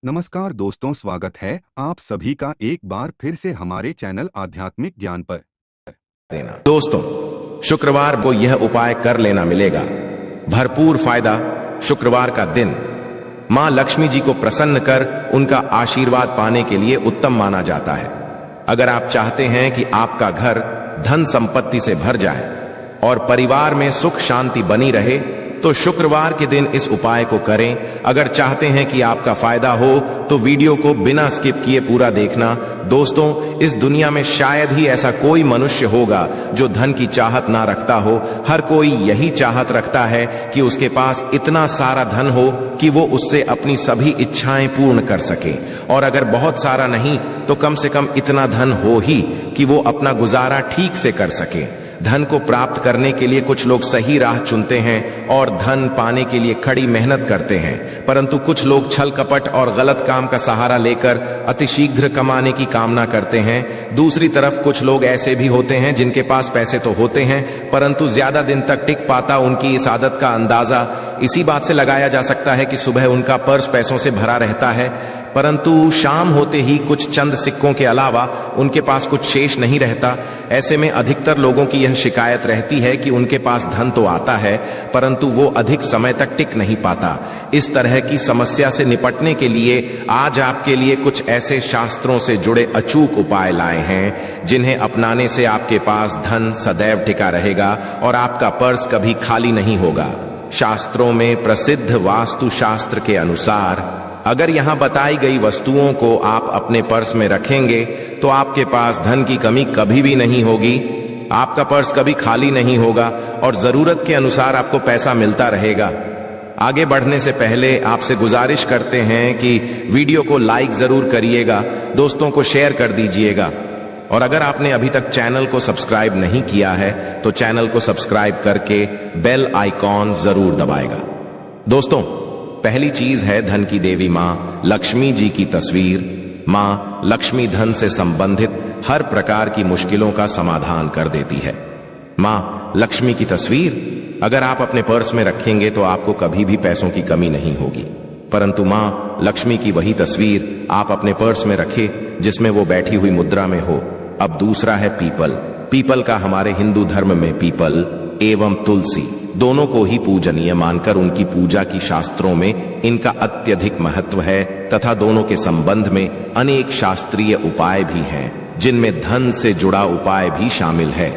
नमस्कार दोस्तों, स्वागत है आप सभी का एक बार फिर से हमारे चैनल आध्यात्मिक ज्ञान पर। दोस्तों, शुक्रवार को यह उपाय कर लेना मिलेगा भरपूर फायदा। शुक्रवार का दिन मां लक्ष्मी जी को प्रसन्न कर उनका आशीर्वाद पाने के लिए उत्तम माना जाता है। अगर आप चाहते हैं कि आपका घर धन संपत्ति से भर जाए और परिवार में सुख शांति बनी रहे तो शुक्रवार के दिन इस उपाय को करें। अगर चाहते हैं कि आपका फायदा हो तो वीडियो को बिना स्किप किए पूरा देखना। दोस्तों, इस दुनिया में शायद ही ऐसा कोई मनुष्य होगा जो धन की चाहत ना रखता हो। हर कोई यही चाहत रखता है कि उसके पास इतना सारा धन हो कि वो उससे अपनी सभी इच्छाएं पूर्ण कर सके, और अगर बहुत सारा नहीं तो कम से कम इतना धन हो ही कि वो अपना गुजारा ठीक से कर सके। धन को प्राप्त करने के लिए कुछ लोग सही राह चुनते हैं और धन पाने के लिए कड़ी मेहनत करते हैं, परंतु कुछ लोग छल कपट और गलत काम का सहारा लेकर अतिशीघ्र कमाने की कामना करते हैं। दूसरी तरफ कुछ लोग ऐसे भी होते हैं जिनके पास पैसे तो होते हैं परंतु ज्यादा दिन तक टिक पाता उनकी इस आदत का अंदाजा इसी बात से लगाया जा सकता है कि सुबह उनका पर्स पैसों से भरा रहता है परंतु शाम होते ही कुछ चंद सिक्कों के अलावा उनके पास कुछ शेष नहीं रहता। ऐसे में अधिकतर लोगों की यह शिकायत रहती है कि उनके पास धन तो आता है परंतु वो अधिक समय तक टिक नहीं पाता। इस तरह की समस्या से निपटने के लिए आज आपके लिए कुछ ऐसे शास्त्रों से जुड़े अचूक उपाय लाए हैं जिन्हें अपनाने से आपके पास धन सदैव टिका रहेगा और आपका पर्स कभी खाली नहीं होगा। शास्त्रों में प्रसिद्ध वास्तु शास्त्र के अनुसार अगर यहां बताई गई वस्तुओं को आप अपने पर्स में रखेंगे तो आपके पास धन की कमी कभी भी नहीं होगी, आपका पर्स कभी खाली नहीं होगा और जरूरत के अनुसार आपको पैसा मिलता रहेगा। आगे बढ़ने से पहले आपसे गुजारिश करते हैं कि वीडियो को लाइक जरूर करिएगा, दोस्तों को शेयर कर दीजिएगा, और अगर आपने अभी तक चैनल को सब्सक्राइब नहीं किया है तो चैनल को सब्सक्राइब करके बेल आइकॉन जरूर दबाएगा। दोस्तों, पहली चीज है धन की देवी मां लक्ष्मी जी की तस्वीर। मां लक्ष्मी धन से संबंधित हर प्रकार की मुश्किलों का समाधान कर देती है। मां लक्ष्मी की तस्वीर अगर आप अपने पर्स में रखेंगे तो आपको कभी भी पैसों की कमी नहीं होगी, परंतु मां लक्ष्मी की वही तस्वीर आप अपने पर्स में रखें जिसमें वो बैठी हुई मुद्रा में हो। अब दूसरा है पीपल। पीपल का हमारे हिंदू धर्म में पीपल एवं तुलसी दोनों को ही पूजनीय मानकर उनकी पूजा की शास्त्रों में इनका अत्यधिक महत्व है तथा दोनों के संबंध में अनेक शास्त्रीय उपाय भी हैं जिनमें धन से जुड़ा उपाय भी शामिल है।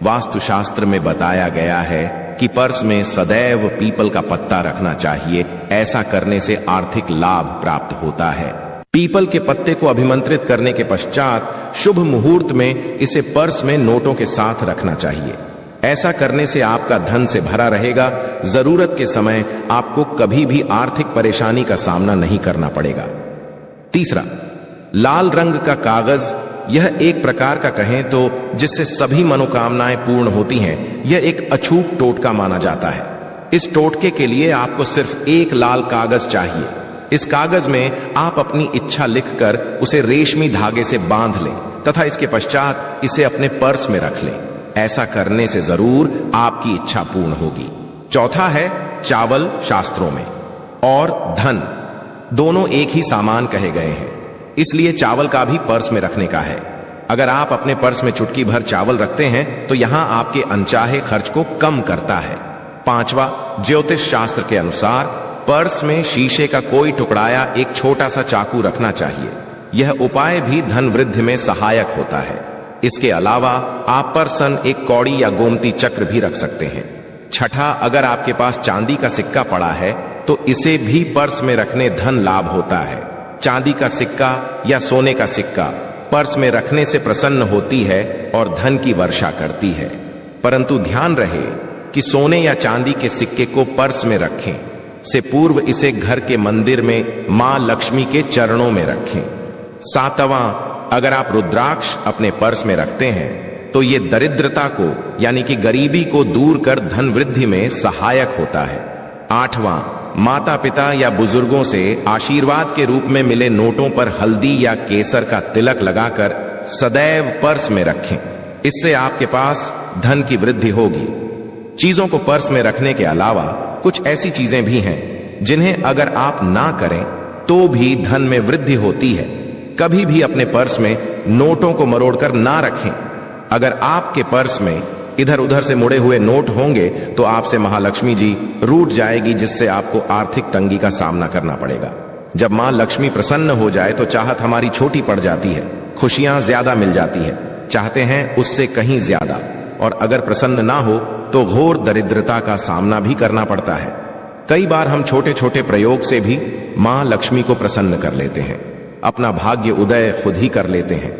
वास्तुशास्त्र में बताया गया है कि पर्स में सदैव पीपल का पत्ता रखना चाहिए, ऐसा करने से आर्थिक लाभ प्राप्त होता है। पीपल के पत्ते को अभिमंत्रित करने के पश्चात शुभ मुहूर्त में इसे पर्स में नोटों के साथ रखना चाहिए। ऐसा करने से आपका धन से भरा रहेगा, जरूरत के समय आपको कभी भी आर्थिक परेशानी का सामना नहीं करना पड़ेगा। तीसरा, लाल रंग का कागज। यह एक प्रकार का कहें तो जिससे सभी मनोकामनाएं पूर्ण होती हैं। यह एक अछूत टोटका माना जाता है। इस टोटके के लिए आपको सिर्फ एक लाल कागज चाहिए। इस कागज में आप अपनी इच्छा लिखकर उसे रेशमी धागे से बांध लें तथा इसके पश्चात इसे अपने पर्स में रख लें। ऐसा करने से जरूर आपकी इच्छा पूर्ण होगी। चौथा है चावल। शास्त्रों में और धन दोनों एक ही सामान कहे गए हैं, इसलिए चावल का भी पर्स में रखने का है। अगर आप अपने पर्स में चुटकी भर चावल रखते हैं तो यहां आपके अनचाहे खर्च को कम करता है। पांचवा, ज्योतिष शास्त्र के अनुसार पर्स में शीशे का कोई टुकड़ा या एक छोटा सा चाकू रखना चाहिए। यह उपाय भी धन वृद्धि में सहायक होता है। इसके अलावा आप पर्सन एक कौड़ी या गोमती चक्र भी रख सकते हैं। छठा, अगर आपके पास चांदी का सिक्का पड़ा है तो इसे भी पर्स में रखने धन लाभ होता है। चांदी का सिक्का या सोने का सिक्का पर्स में रखने से प्रसन्न होती है और धन की वर्षा करती है, परंतु ध्यान रहे कि सोने या चांदी के सिक्के को पर्स में रखें से पूर्व इसे घर के मंदिर में मां लक्ष्मी के चरणों में रखें। सातवां, अगर आप रुद्राक्ष अपने पर्स में रखते हैं तो ये दरिद्रता को यानी कि गरीबी को दूर कर धन वृद्धि में सहायक होता है। आठवां, माता पिता या बुजुर्गों से आशीर्वाद के रूप में मिले नोटों पर हल्दी या केसर का तिलक लगाकर सदैव पर्स में रखें। इससे आपके पास धन की वृद्धि होगी। चीजों को पर्स में रखने के अलावा कुछ ऐसी चीजें भी हैं जिन्हें अगर आप ना करें तो भी धन में वृद्धि होती है। कभी भी अपने पर्स में नोटों को मरोड़कर ना रखें। अगर आपके पर्स में इधर उधर से मुड़े हुए नोट होंगे तो आपसे महालक्ष्मी जी रूठ जाएगी, जिससे आपको आर्थिक तंगी का सामना करना पड़ेगा। जब मां लक्ष्मी प्रसन्न हो जाए तो चाहत हमारी छोटी पड़ जाती है, खुशियां ज्यादा मिल जाती है, चाहते हैं उससे कहीं ज्यादा, और अगर प्रसन्न ना हो तो घोर दरिद्रता का सामना भी करना पड़ता है। कई बार हम छोटे छोटे प्रयोग से भी मां लक्ष्मी को प्रसन्न कर लेते हैं, अपना भाग्य उदय खुद ही कर लेते हैं।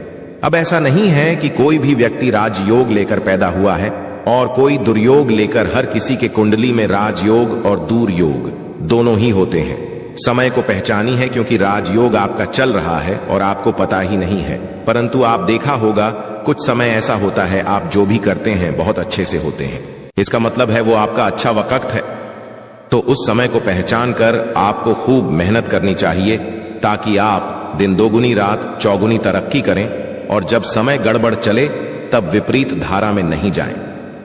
अब ऐसा नहीं है कि कोई भी व्यक्ति राजयोग लेकर पैदा हुआ है और कोई दुर्योग लेकर। हर किसी के कुंडली में राजयोग और दुर्योग दोनों ही होते हैं। समय को पहचानी है, क्योंकि राजयोग आपका चल रहा है और आपको पता ही नहीं है। परंतु आप देखा होगा कुछ समय ऐसा होता है आप जो भी करते हैं बहुत अच्छे से होते हैं, इसका मतलब है वो आपका अच्छा वक्त है। तो उस समय को पहचान कर आपको खूब मेहनत करनी चाहिए, ताकि आप दिन दोगुनी रात चौगुनी तरक्की करें, और जब समय गड़बड़ चले तब विपरीत धारा में नहीं जाएं,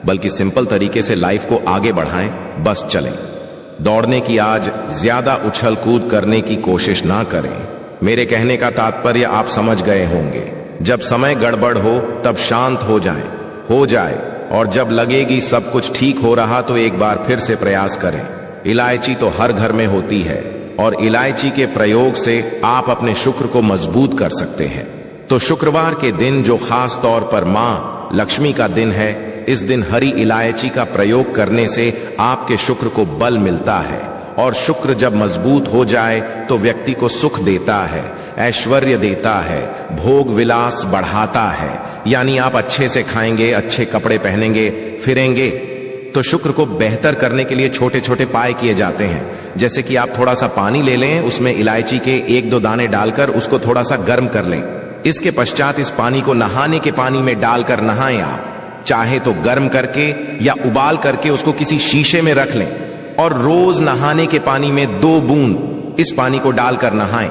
बल्कि सिंपल तरीके से लाइफ को आगे बढ़ाएं, बस चलें। दौड़ने की आज ज्यादा उछल कूद करने की कोशिश ना करें। मेरे कहने का तात्पर्य आप समझ गए होंगे। जब समय गड़बड़ हो तब शांत हो जाए, और जब लगेगी सब कुछ ठीक हो रहा तो एक बार फिर से प्रयास करें। इलायची तो हर घर में होती है, और इलायची के प्रयोग से आप अपने शुक्र को मजबूत कर सकते हैं। तो शुक्रवार के दिन, जो खास तौर पर मां लक्ष्मी का दिन है, इस दिन हरी इलायची का प्रयोग करने से आपके शुक्र को बल मिलता है, और शुक्र जब मजबूत हो जाए तो व्यक्ति को सुख देता है, ऐश्वर्य देता है, भोग विलास बढ़ाता है। यानी आप अच्छे से खाएंगे, अच्छे कपड़े पहनेंगे, फिरेंगे। तो शुक्र को बेहतर करने के लिए छोटे छोटे उपाय किए जाते हैं। जैसे कि आप थोड़ा सा पानी ले लें, उसमें इलायची के 1-2 दाने डालकर उसको थोड़ा सा गर्म कर लें। इसके पश्चात इस पानी को नहाने के पानी में डालकर नहाएं। आप चाहे तो गर्म करके या उबाल करके उसको किसी शीशे में रख लें, और रोज नहाने के पानी में 2 बूंद इस पानी को डालकर नहाएं।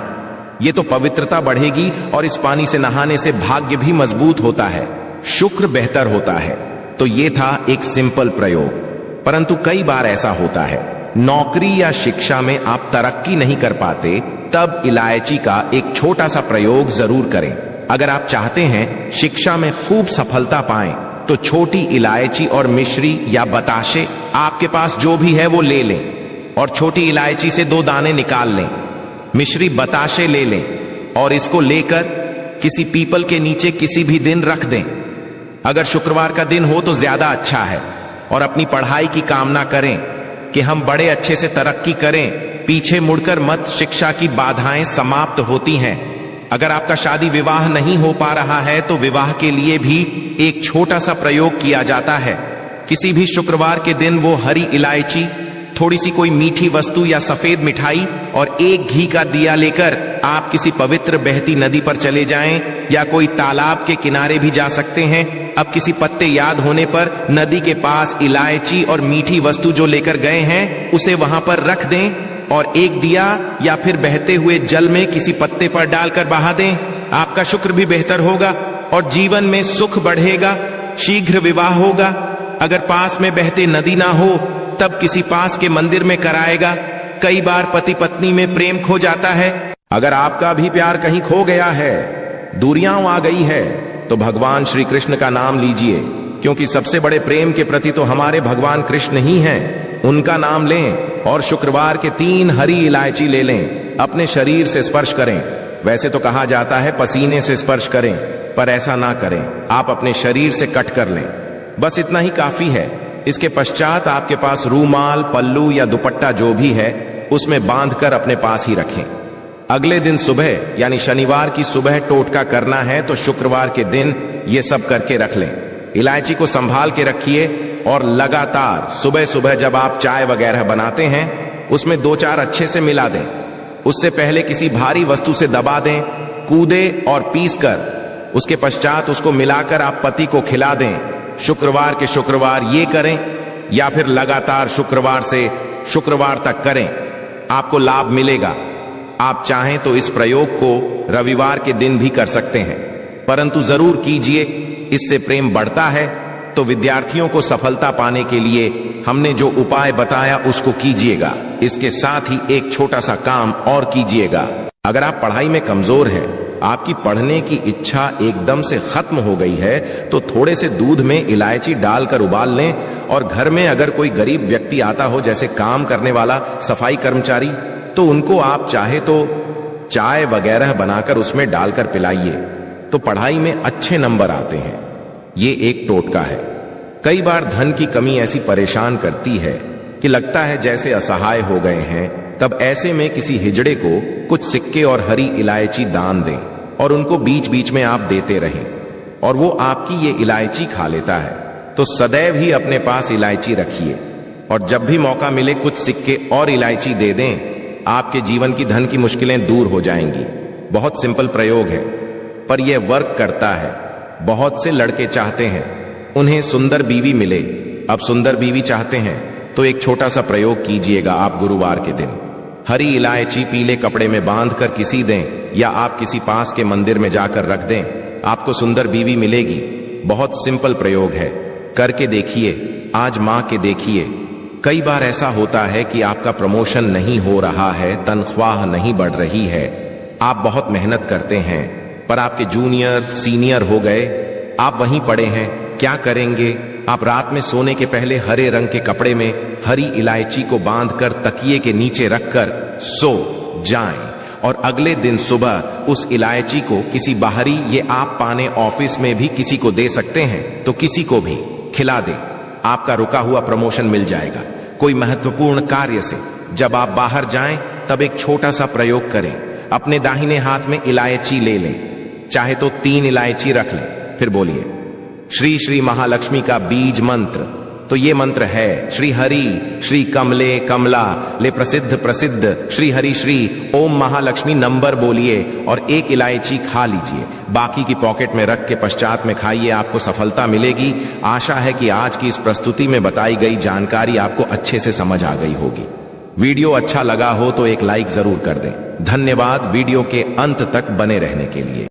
ये तो पवित्रता बढ़ेगी, और इस पानी से नहाने से भाग्य भी मजबूत होता है, शुक्र बेहतर होता है। तो ये था एक सिंपल प्रयोग। परंतु कई बार ऐसा होता है, नौकरी या शिक्षा में आप तरक्की नहीं कर पाते, तब इलायची का एक छोटा सा प्रयोग जरूर करें। अगर आप चाहते हैं शिक्षा में खूब सफलता पाएं, तो छोटी इलायची और मिश्री या बताशे, आपके पास जो भी है वो ले लें, और छोटी इलायची से 2 दाने निकाल लें। मिश्री बताशे ले लें, और इसको लेकर किसी पीपल के नीचे किसी भी दिन रख दें। अगर शुक्रवार का दिन हो तो ज्यादा अच्छा है, और अपनी पढ़ाई की कामना करें कि हम बड़े अच्छे से तरक्की करें, पीछे मुड़कर मत, शिक्षा की बाधाएं समाप्त होती हैं। अगर आपका शादी विवाह नहीं हो पा रहा है तो विवाह के लिए भी एक छोटा सा प्रयोग किया जाता है। किसी भी शुक्रवार के दिन वो हरी इलायची, थोड़ी सी कोई मीठी वस्तु या सफेद मिठाई और 1 घी का दिया लेकर आप किसी पवित्र बहती नदी पर चले जाएं, या कोई तालाब के किनारे भी जा सकते हैं। अब किसी पत्ते याद होने पर नदी के पास इलायची और मीठी वस्तु जो लेकर गए हैं उसे वहां पर रख दें, और 1 दिया या फिर बहते हुए जल में किसी पत्ते पर डालकर बहा दें। आपका शुक्र भी बेहतर होगा और जीवन में सुख बढ़ेगा, शीघ्र विवाह होगा। अगर पास में बहते नदी ना हो तब किसी पास के मंदिर में कराएगा। कई बार पति पत्नी में प्रेम खो जाता है। अगर आपका भी प्यार कहीं खो गया है, दूरियां आ गई है, तो भगवान श्री कृष्ण का नाम लीजिए, क्योंकि सबसे बड़े प्रेम के प्रति तो हमारे भगवान कृष्ण ही हैं। उनका नाम लें और शुक्रवार के 3 हरी इलायची ले लें, अपने शरीर से स्पर्श करें। वैसे तो कहा जाता है पसीने से स्पर्श करें, पर ऐसा ना करें, आप अपने शरीर से कट कर लें, बस इतना ही काफी है। इसके पश्चात आपके पास रूमाल, पल्लू या दुपट्टा जो भी है उसमें बांधकर अपने पास ही रखें। अगले दिन सुबह यानी शनिवार की सुबह टोटका करना है, तो शुक्रवार के दिन ये सब करके रख लें। इलायची को संभाल के रखिए, और लगातार सुबह सुबह जब आप चाय वगैरह बनाते हैं उसमें 2-4 अच्छे से मिला दें। उससे पहले किसी भारी वस्तु से दबा दें, कूदे और पीस कर, उसके पश्चात उसको मिलाकर आप पति को खिला दें। शुक्रवार के शुक्रवार ये करें, या फिर लगातार शुक्रवार से शुक्रवार तक करें, आपको लाभ मिलेगा। आप चाहें तो इस प्रयोग को रविवार के दिन भी कर सकते हैं, परंतु जरूर कीजिए, इससे प्रेम बढ़ता है। तो विद्यार्थियों को सफलता पाने के लिए हमने जो उपाय बताया उसको कीजिएगा। इसके साथ ही एक छोटा सा काम और कीजिएगा। अगर आप पढ़ाई में कमजोर है, आपकी पढ़ने की इच्छा एकदम से खत्म हो गई है, तो थोड़े से दूध में इलायची डालकर उबाल लें और घर में अगर कोई गरीब व्यक्ति आता हो, जैसे काम करने वाला, सफाई कर्मचारी, तो उनको आप चाहे तो चाय वगैरह बनाकर उसमें डालकर पिलाइए, तो पढ़ाई में अच्छे नंबर आते हैं। ये एक टोटका है। कई बार धन की कमी ऐसी परेशान करती है कि लगता है जैसे असहाय हो गए हैं। तब ऐसे में किसी हिजड़े को कुछ सिक्के और हरी इलायची दान दें और उनको बीच बीच में आप देते रहें और वो आपकी ये इलायची खा लेता है। तो सदैव ही अपने पास इलायची रखिए और जब भी मौका मिले कुछ सिक्के और इलायची दे दें, आपके जीवन की धन की मुश्किलें दूर हो जाएंगी। बहुत सिंपल प्रयोग है, पर यह वर्क करता है। बहुत से लड़के चाहते हैं उन्हें सुंदर बीवी मिले। अब सुंदर बीवी चाहते हैं तो एक छोटा सा प्रयोग कीजिएगा। आप गुरुवार के दिन हरी इलायची पीले कपड़े में बांधकर किसी दें या आप किसी पास के मंदिर में जाकर रख दें, आपको सुंदर बीवी मिलेगी। बहुत सिंपल प्रयोग है, करके देखिए, आजमा के देखिए। कई बार ऐसा होता है कि आपका प्रमोशन नहीं हो रहा है, तनख्वाह नहीं बढ़ रही है, आप बहुत मेहनत करते हैं पर आपके जूनियर सीनियर हो गए, आप वहीं पड़े हैं। क्या करेंगे? आप रात में सोने के पहले हरे रंग के कपड़े में हरी इलायची को बांधकर तकिए के नीचे रखकर सो जाएं और अगले दिन सुबह उस इलायची को किसी बाहरी, ये आप पाने ऑफिस में भी किसी को दे सकते हैं, तो किसी को भी खिला दें। आपका रुका हुआ प्रमोशन मिल जाएगा। कोई महत्वपूर्ण कार्य से जब आप बाहर जाएं तब एक छोटा सा प्रयोग करें। अपने दाहिने हाथ में इलायची ले लें, चाहे तो 3 इलायची रख लें, फिर बोलिए श्री श्री महालक्ष्मी का बीज मंत्र। तो ये मंत्र है श्री हरि श्री कमले कमला ले प्रसिद्ध प्रसिद्ध श्री हरि श्री ओम महालक्ष्मी। नंबर बोलिए और 1 इलायची खा लीजिए, बाकी की पॉकेट में रख के पश्चात में खाइए, आपको सफलता मिलेगी। आशा है कि आज की इस प्रस्तुति में बताई गई जानकारी आपको अच्छे से समझ आ गई होगी। वीडियो अच्छा लगा हो तो एक लाइक जरूर कर दें। धन्यवाद वीडियो के अंत तक बने रहने के लिए।